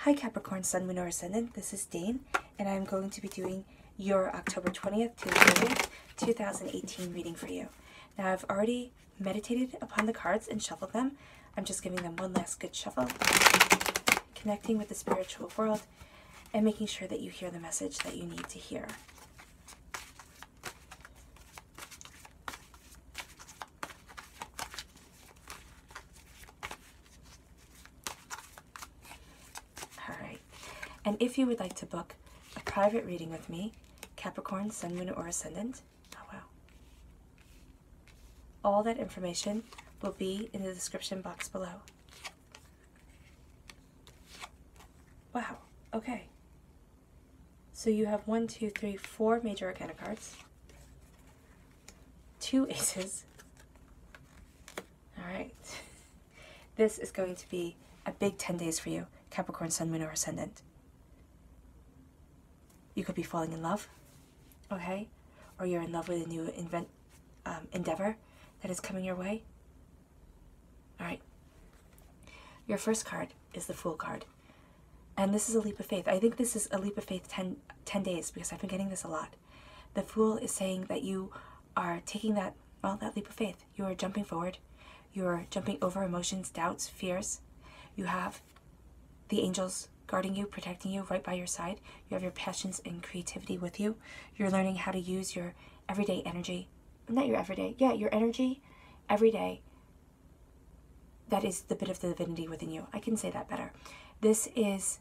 Hi Capricorn, Sun, Moon, or Ascendant. This is Dane, and I'm going to be doing your October 20th to 30th, 2018 reading for you. Now, I've already meditated upon the cards and shuffled them. I'm just giving them one last good shuffle, connecting with the spiritual world, and making sure that you hear the message that you need to hear. And if you would like to book a private reading with me, Capricorn, Sun, Moon, or Ascendant, all that information will be in the description box below. Wow, okay. So you have 1, 2, 3, 4 major arcana cards, 2 aces. All right. This is going to be a big 10 days for you, Capricorn, Sun, Moon, or Ascendant. You could be falling in love, okay? Or you're in love with a new endeavor that is coming your way. All right. Your first card is the Fool card. And this is a leap of faith. I think this is a leap of faith 10 days because I've been getting this a lot. The Fool is saying that you are taking that leap of faith. You are jumping forward. You're jumping over emotions, doubts, fears. You have the angels guarding you, protecting you, right by your side. You have your passions and creativity with you. You're learning how to use your everyday energy. Not your everyday, yeah, your energy every day. That is the bit of the divinity within you. I can say that better. This is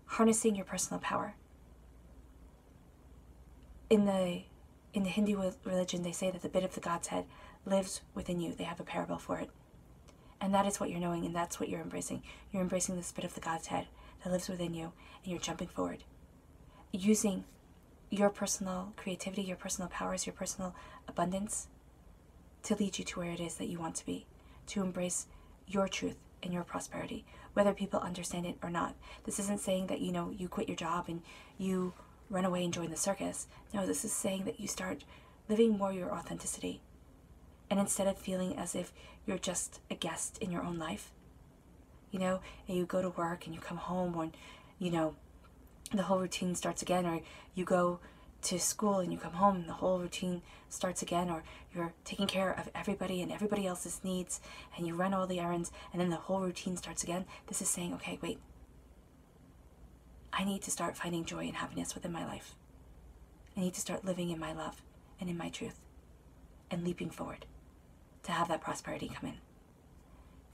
harnessing your personal power. In the Hindu religion, they say that the bit of the God's head lives within you. They have a parable for it. And that is what you're knowing, and that's what you're embracing. You're embracing this bit of the God's head that lives within you, and you're jumping forward. Using your personal creativity, your personal powers, your personal abundance to lead you to where it is that you want to be, to embrace your truth and your prosperity, whether people understand it or not. This isn't saying that, you quit your job and you run away and join the circus. No, this is saying that you start living more your authenticity. And instead of feeling as if you're just a guest in your own life, and you go to work and you come home when, the whole routine starts again, or you go to school and you come home and the whole routine starts again, or you're taking care of everybody and everybody else's needs and you run all the errands and then the whole routine starts again. This is saying, okay, wait, I need to start finding joy and happiness within my life. I need to start living in my love and in my truth and leaping forward to have that prosperity come in.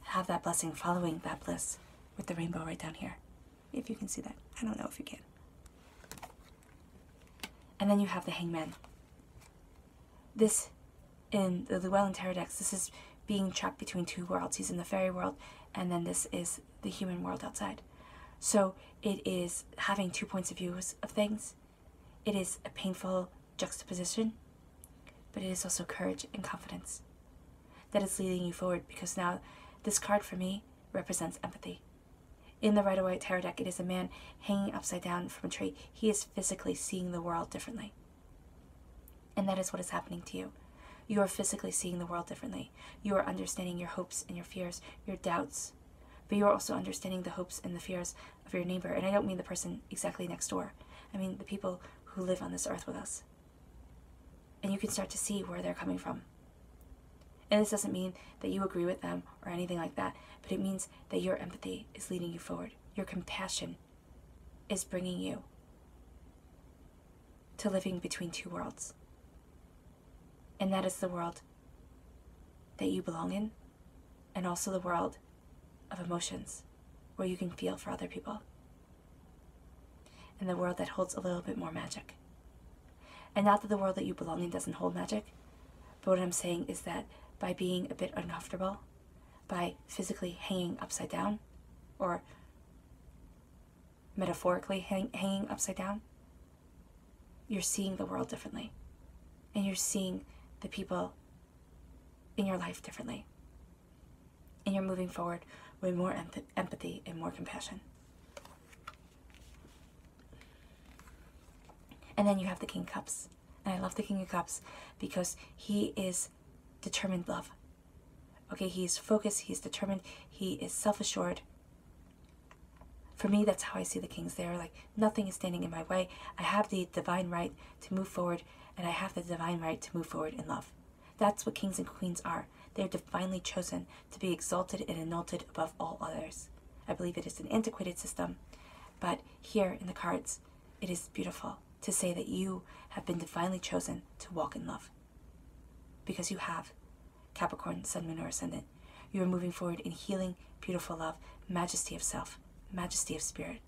Have that blessing following that bliss with the rainbow right down here. If you can see that. I don't know if you can. And then you have the Hangman. This, in the Llewellyn Tarot decks, this is being trapped between two worlds. He's in the fairy world, and then this is the human world outside. So it is having 2 points of view of things. It is a painful juxtaposition, but it is also courage and confidence that is leading you forward, because now this card for me represents empathy. In the Rider-Waite Tarot deck, it is a man hanging upside down from a tree. He is physically seeing the world differently. And that is what is happening to you. You are physically seeing the world differently. You are understanding your hopes and your fears, your doubts, but you are also understanding the hopes and the fears of your neighbor. And I don't mean the person exactly next door. I mean the people who live on this earth with us. And you can start to see where they're coming from. And this doesn't mean that you agree with them or anything like that, but it means that your empathy is leading you forward. Your compassion is bringing you to living between two worlds. And that is the world that you belong in, and also the world of emotions, where you can feel for other people, and the world that holds a little bit more magic. And not that the world that you belong in doesn't hold magic, but what I'm saying is that by being a bit uncomfortable, by physically hanging upside down, or metaphorically hanging upside down, you're seeing the world differently. And you're seeing the people in your life differently. And you're moving forward with more empathy and more compassion. And then you have the King of Cups. And I love the King of Cups because he is determined love. Okay, he is focused, he is determined, he is self-assured. For me, that's how I see the kings. They are like, nothing is standing in my way. I have the divine right to move forward, and I have the divine right to move forward in love. That's what kings and queens are. They are divinely chosen to be exalted and exalted above all others. I believe it is an antiquated system, but here in the cards, it is beautiful to say that you have been divinely chosen to walk in love. Because you have Capricorn, Sun, Moon, or Ascendant. You are moving forward in healing, beautiful love, majesty of self, majesty of spirit.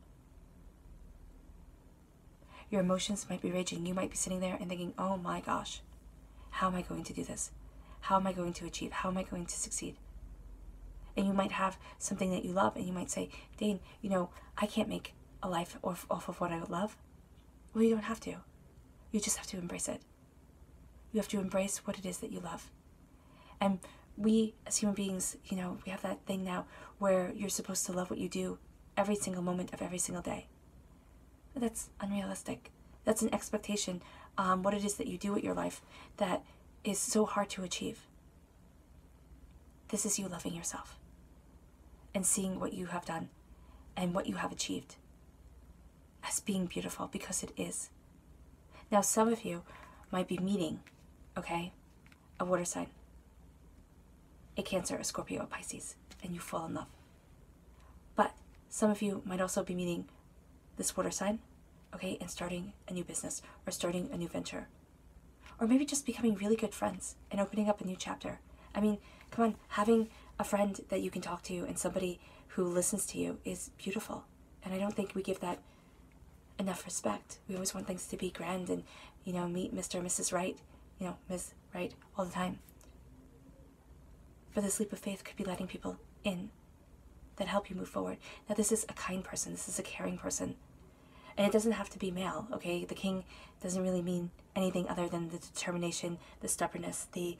Your emotions might be raging. You might be sitting there and thinking, oh my gosh, how am I going to do this? How am I going to achieve? How am I going to succeed? And you might have something that you love, and you might say, Dane, I can't make a life off of what I would love. Well, you don't have to. You just have to embrace it. You have to embrace what it is that you love. And we, as human beings, we have that thing now where you're supposed to love what you do every single moment of every single day. But that's unrealistic. That's an expectation on what it is that you do with your life that is so hard to achieve. This is you loving yourself and seeing what you have done and what you have achieved as being beautiful, because it is. Now, some of you might be meeting, a water sign, a Cancer, a Scorpio, a Pisces, and you fall in love. But some of you might also be meeting this water sign, and starting a new business or starting a new venture. Or maybe just becoming really good friends and opening up a new chapter. I mean, come on, having a friend that you can talk to and somebody who listens to you is beautiful. And I don't think we give that enough respect. We always want things to be grand and, meet Mr. and Mrs. Right, Ms. Right all the time. But this leap of faith could be letting people in that help you move forward. Now, this is a kind person. This is a caring person. And it doesn't have to be male, okay? The king doesn't really mean anything other than the determination, the stubbornness, the,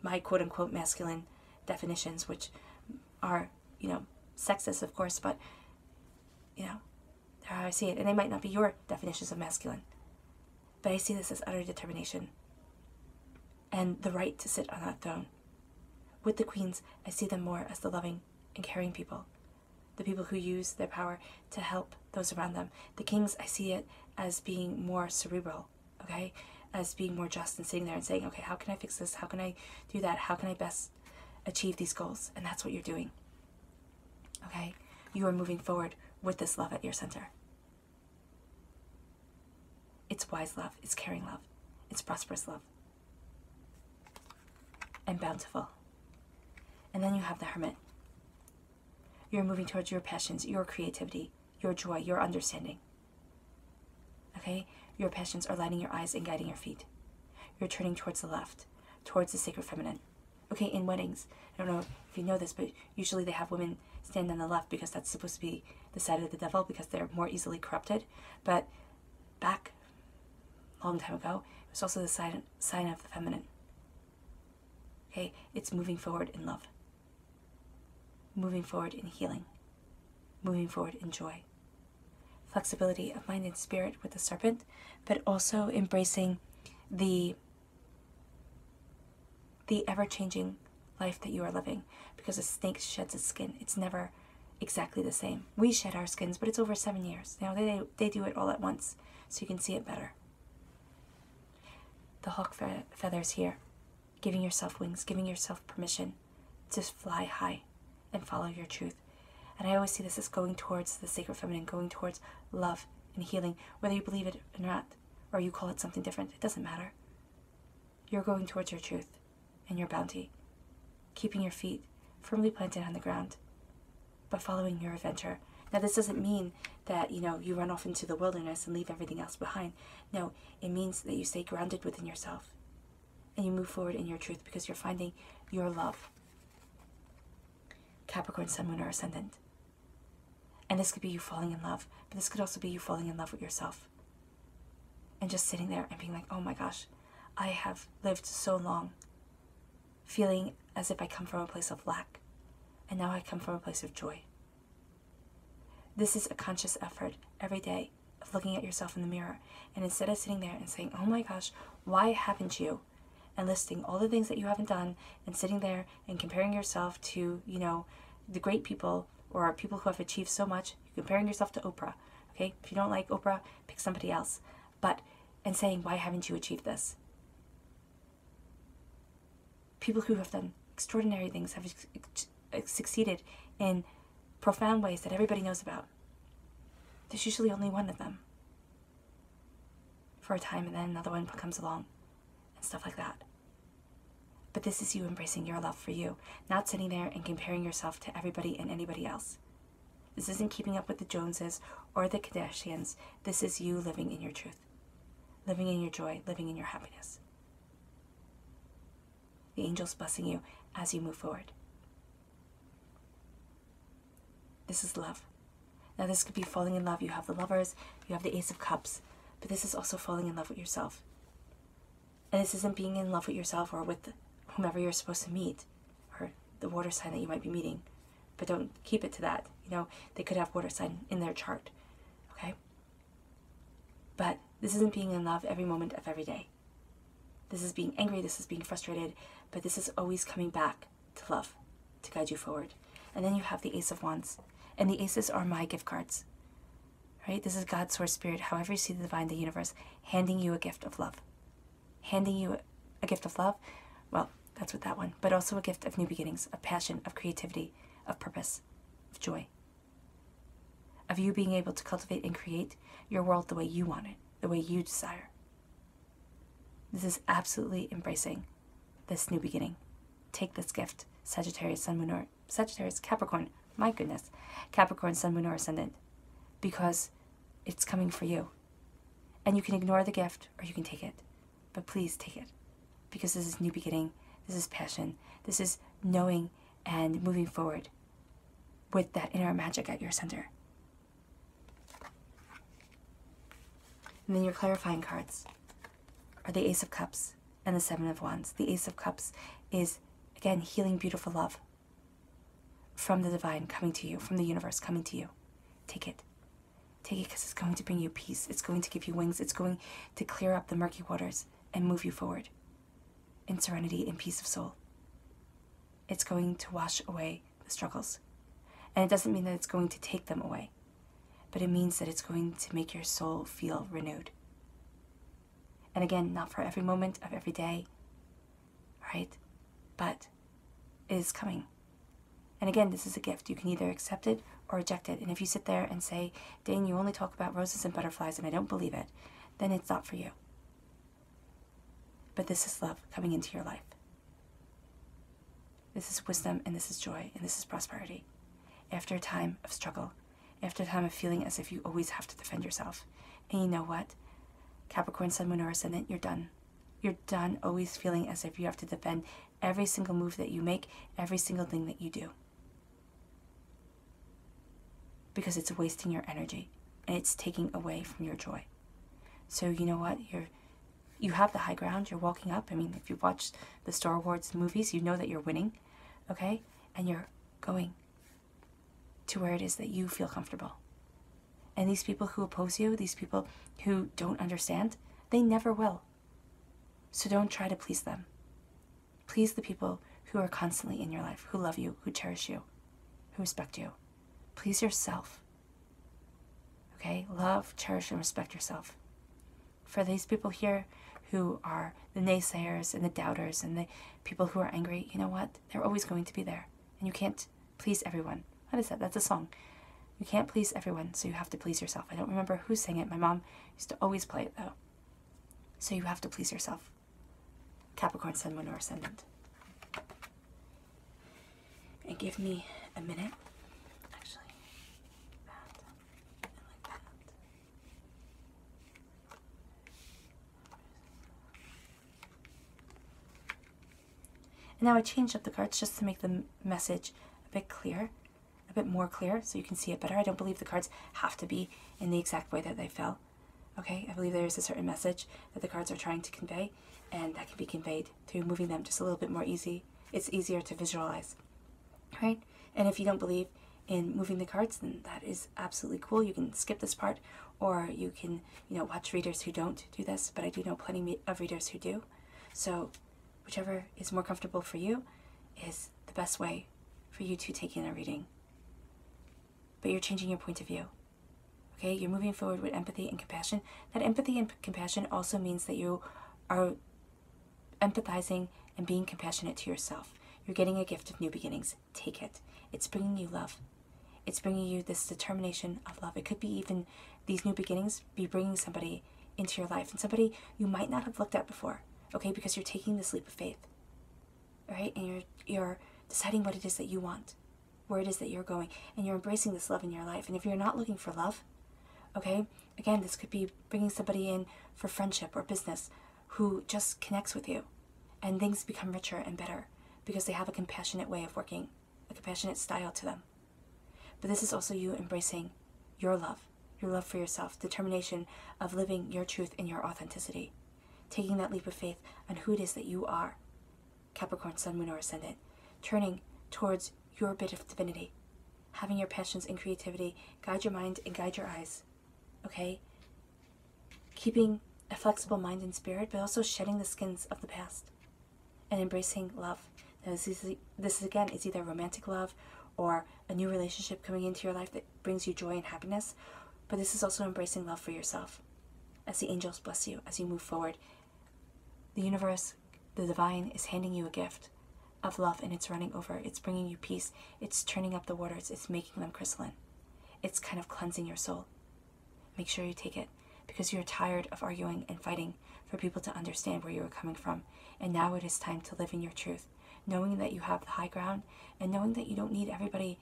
my quote-unquote masculine definitions, which are, sexist, of course, but, they're how I see it. And they might not be your definitions of masculine. But I see this as utter determination and the right to sit on that throne. With the queens, I see them more as the loving and caring people, the people who use their power to help those around them. The kings, I see it as being more cerebral, as being more just and sitting there and saying, okay, how can I fix this? How can I do that? How can I best achieve these goals? And that's what you're doing, You are moving forward with this love at your center. It's wise love, it's caring love, it's prosperous love, and bountiful. And then you have the Hermit. You're moving towards your passions, your creativity, your joy, your understanding. Your passions are lighting your eyes and guiding your feet. You're turning towards the left, towards the sacred feminine. In weddings, I don't know if you know this, but usually they have women stand on the left because that's supposed to be the side of the devil because they're more easily corrupted. But back a long time ago, it was also the sign of the feminine. It's moving forward in love. Moving forward in healing. Moving forward in joy. Flexibility of mind and spirit with the serpent, but also embracing the ever-changing life that you are living, because a snake sheds its skin. It's never exactly the same. We shed our skins, but it's over 7 years. They do it all at once, so you can see it better. The hawk feathers here, giving yourself wings, giving yourself permission to fly high and follow your truth. And I always see this as going towards the sacred feminine, going towards love and healing, whether you believe it or not, or you call it something different. It doesn't matter. You're going towards your truth and your bounty, keeping your feet firmly planted on the ground, but following your adventure. Now, this doesn't mean that, you run off into the wilderness and leave everything else behind. No, it means that you stay grounded within yourself and you move forward in your truth because you're finding your love. Capricorn, Sun, Moon, or Ascendant. And this could be you falling in love, but this could also be you falling in love with yourself. And just sitting there and being like, oh my gosh, I have lived so long feeling as if I come from a place of lack, and now I come from a place of joy. This is a conscious effort every day of looking at yourself in the mirror, and instead of sitting there and saying, oh my gosh, why haven't you? And listing all the things that you haven't done and sitting there and comparing yourself to, the great people or people who have achieved so much. You're comparing yourself to Oprah, okay? If you don't like Oprah, pick somebody else. And saying, why haven't you achieved this? People who have done extraordinary things have succeeded in profound ways that everybody knows about. There's usually only one of them for a time, and then another one comes along and stuff like that. But this is you embracing your love for you, not sitting there and comparing yourself to everybody and anybody else. This isn't keeping up with the Joneses or the Kardashians. This is you living in your truth, living in your joy, living in your happiness. The angels blessing you as you move forward. This is love. Now this could be falling in love. You have the Lovers, you have the Ace of Cups, but this is also falling in love with yourself. And this isn't being in love with yourself or with whomever you're supposed to meet, or the water sign that you might be meeting. But don't keep it to that. You know, they could have water sign in their chart, okay? But this isn't being in love every moment of every day. This is being angry, this is being frustrated, but this is always coming back to love, to guide you forward. And then you have the Ace of Wands. And the Aces are my gift cards, right? This is God's Source Spirit, however you see the divine, the universe, handing you a gift of love. Handing you a gift of love, well, that's what that one, but also a gift of new beginnings, of passion, of creativity, of purpose, of joy. Of you being able to cultivate and create your world the way you want it, the way you desire. This is absolutely embracing this new beginning. Take this gift, Sagittarius, Sun, Moon, or Sagittarius, Capricorn, my goodness, Capricorn, Sun, Moon, or Ascendant, because it's coming for you. And you can ignore the gift or you can take it, but please take it, because this is new beginning, this is passion, this is knowing and moving forward with that inner magic at your center. And then your clarifying cards are the Ace of Cups and the Seven of Wands. The Ace of Cups is, again, healing, beautiful love from the divine coming to you, from the universe coming to you. Take it. Take it because it's going to bring you peace. It's going to give you wings. It's going to clear up the murky waters and move you forward in serenity and peace of soul. It's going to wash away the struggles. And it doesn't mean that it's going to take them away, but it means that it's going to make your soul feel renewed. And again, not for every moment of every day, right? But it is coming. And again, this is a gift. You can either accept it or reject it. And if you sit there and say, Dane, you only talk about roses and butterflies and I don't believe it, then it's not for you. But this is love coming into your life. This is wisdom, and this is joy, and this is prosperity. After a time of struggle, after a time of feeling as if you always have to defend yourself. And you know what? Capricorn, Sun, Moon, or Ascendant, you're done. You're done always feeling as if you have to defend every single move that you make, every single thing that you do. Because it's wasting your energy, and it's taking away from your joy. So you know what? You have the high ground. You're walking up. I mean, if you watch the Star Wars movies, you know that you're winning, okay? And you're going to where it is that you feel comfortable. And these people who oppose you, these people who don't understand, they never will. So don't try to please them. Please the people who are constantly in your life, who love you, who cherish you, who respect you. Please yourself. Okay? Love, cherish, and respect yourself. For these people here who are the naysayers and the doubters and the people who are angry, you know what? They're always going to be there. And you can't please everyone. What is that? That's a song. You can't please everyone, so you have to please yourself. I don't remember who sang it. My mom used to always play it, though. So you have to please yourself. Capricorn, Sun, Moon, or Ascendant. And give me a minute. Actually, that and like that. And now I changed up the cards just to make the message a bit clear, a bit more clear, so you can see it better. I don't believe the cards have to be in the exact way that they fell. Okay, I believe there is a certain message that the cards are trying to convey, and that can be conveyed through moving them just a little bit more easy. It's easier to visualize, right? And if you don't believe in moving the cards, then that is absolutely cool. You can skip this part, or you can, watch readers who don't do this, but I do know plenty of readers who do. So whichever is more comfortable for you is the best way for you to take in a reading. but you're changing your point of view. Okay, you're moving forward with empathy and compassion. That empathy and compassion also means that you are empathizing and being compassionate to yourself. You're getting a gift of new beginnings. Take it. It's bringing you love. It's bringing you this determination of love. It could be even these new beginnings be bringing somebody into your life, and somebody you might not have looked at before, okay, because you're taking this leap of faith, all right, and you're deciding what it is that you want, where it is that you're going, and you're embracing this love in your life. And if you're not looking for love, okay, again, this could be bringing somebody in for friendship or business who just connects with you, and things become richer and better because they have a compassionate way of working, a compassionate style to them. But this is also you embracing your love for yourself, determination of living your truth and your authenticity, taking that leap of faith on who it is that you are, Capricorn, Sun, Moon, or Ascendant, turning towards your bit of divinity, having your passions and creativity guide your mind and guide your eyes, okay? Keeping a flexible mind and spirit, but also shedding the skins of the past and embracing love. Now, this is again, is either romantic love or a new relationship coming into your life that brings you joy and happiness, but this is also embracing love for yourself as the angels bless you as you move forward. The universe, the divine, is handing you a gift of love, and it's running over. It's bringing you peace. It's turning up the waters. It's making them crystalline. It's kind of cleansing your soul. Make sure you take it, because you're tired of arguing and fighting for people to understand where you are coming from. And now it is time to live in your truth, knowing that you have the high ground and knowing that you don't need everybody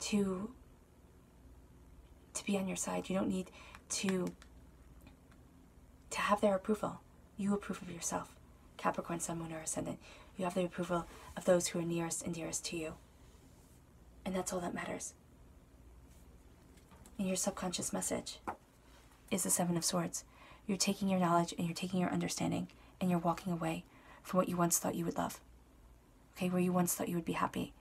to be on your side. You don't need to have their approval. You approve of yourself. Capricorn, Sun, Moon, or Ascendant. You have the approval of those who are nearest and dearest to you. And that's all that matters. And your subconscious message is the Seven of Swords. You're taking your knowledge and you're taking your understanding and you're walking away from what you once thought you would love. Okay, where you once thought you would be happy.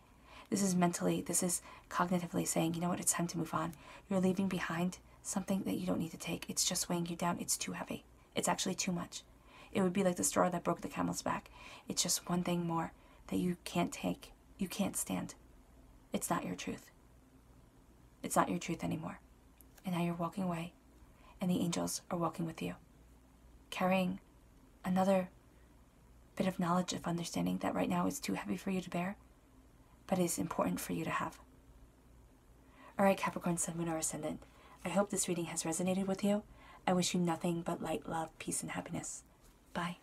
This is mentally, this is cognitively saying, you know what, it's time to move on. You're leaving behind something that you don't need to take. It's just weighing you down. It's too heavy. It's actually too much. It would be like the straw that broke the camel's back. It's just one thing more that you can't take. You can't stand. It's not your truth. It's not your truth anymore. And now you're walking away, and the angels are walking with you, carrying another bit of knowledge, of understanding that right now is too heavy for you to bear, but is important for you to have. All right, Capricorn, Sun, Moon, or Ascendant, I hope this reading has resonated with you. I wish you nothing but light, love, peace, and happiness. Bye.